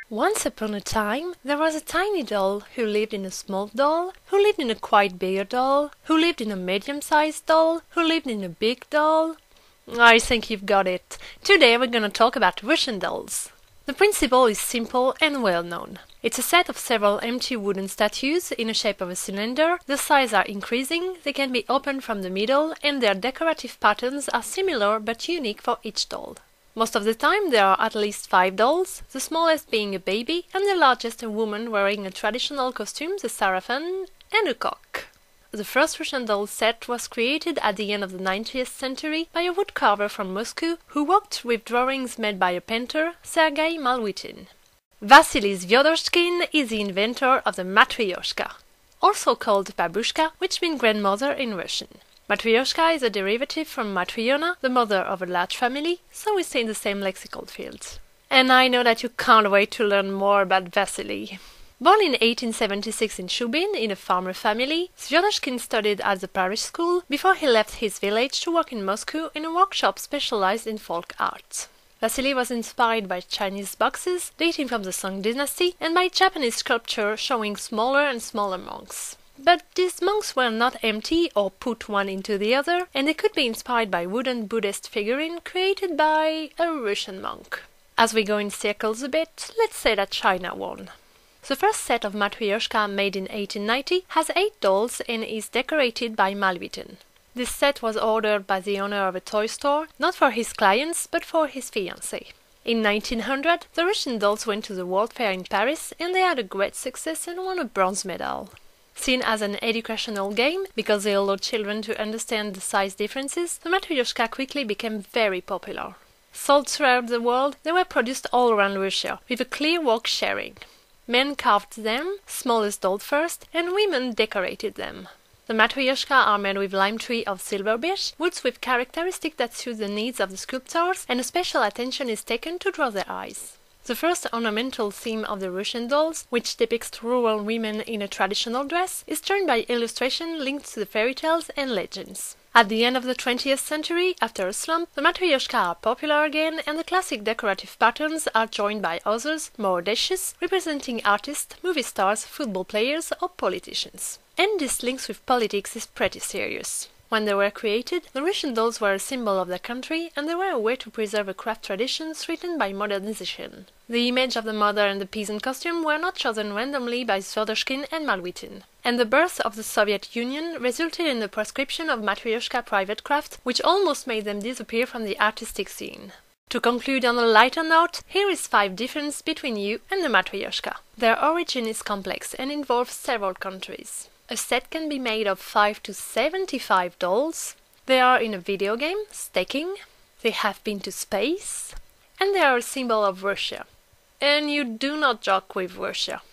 Once upon a time, there was a tiny doll who lived in a small doll, who lived in a quite bigger doll, who lived in a medium-sized doll, who lived in a big doll. I think you've got it. Today we're gonna talk about Russian dolls. The principle is simple and well known. It's a set of several empty wooden statues in the shape of a cylinder. The sizes are increasing, they can be opened from the middle, and their decorative patterns are similar but unique for each doll. Most of the time there are at least 5 dolls, the smallest being a baby and the largest a woman wearing a traditional costume, the sarafan, and a cock. The first Russian doll set was created at the end of the 19th century by a woodcarver from Moscow who worked with drawings made by a painter, Sergei Malvitin. Vasily Zvyodoshkin is the inventor of the Matryoshka, also called babushka, which means grandmother in Russian. Matryoshka is a derivative from Matryona, the mother of a large family, so we stay in the same lexical field. And I know that you can't wait to learn more about Vasily. Born in 1876 in Shubin, in a farmer family, Zvyodoshkin studied at the parish school before he left his village to work in Moscow in a workshop specialized in folk art. Vasily was inspired by Chinese boxes dating from the Song dynasty and by Japanese sculpture showing smaller and smaller monks. But these monks were not empty or put one into the other, and they could be inspired by wooden Buddhist figurine created by a Russian monk. As we go in circles a bit, let's say that China won. The first set of Matryoshka, made in 1890, has 8 dolls and is decorated by Malvitin. This set was ordered by the owner of a toy store, not for his clients, but for his fiancée. In 1900, the Russian dolls went to the World Fair in Paris, and they had a great success and won a bronze medal. Seen as an educational game, because they allowed children to understand the size differences, the Matryoshka quickly became very popular. Sold throughout the world, they were produced all around Russia, with a clear work sharing. Men carved them, smallest doll first, and women decorated them. The Matryoshka are made with lime tree of silver birch, woods with characteristics that suit the needs of the sculptors, and a special attention is taken to draw their eyes. The first ornamental theme of the Russian dolls, which depicts rural women in a traditional dress, is joined by illustration linked to the fairy tales and legends. At the end of the 20th century, after a slump, the Matryoshka are popular again, and the classic decorative patterns are joined by others, more audacious, representing artists, movie stars, football players, or politicians. And this links with politics is pretty serious. When they were created, the Russian dolls were a symbol of their country, and they were a way to preserve a craft tradition threatened by modernization. The image of the mother and the peasant costume were not chosen randomly by Zvyodoshkin and Malvitin. And the birth of the Soviet Union resulted in the proscription of Matryoshka private craft, which almost made them disappear from the artistic scene. To conclude on a lighter note, here is 5 differences between you and the Matryoshka. Their origin is complex and involves several countries. A set can be made of 5 to 75 dolls. They are in a video game, Staking. They have been to space. And they are a symbol of Russia. And you do not joke with Russia.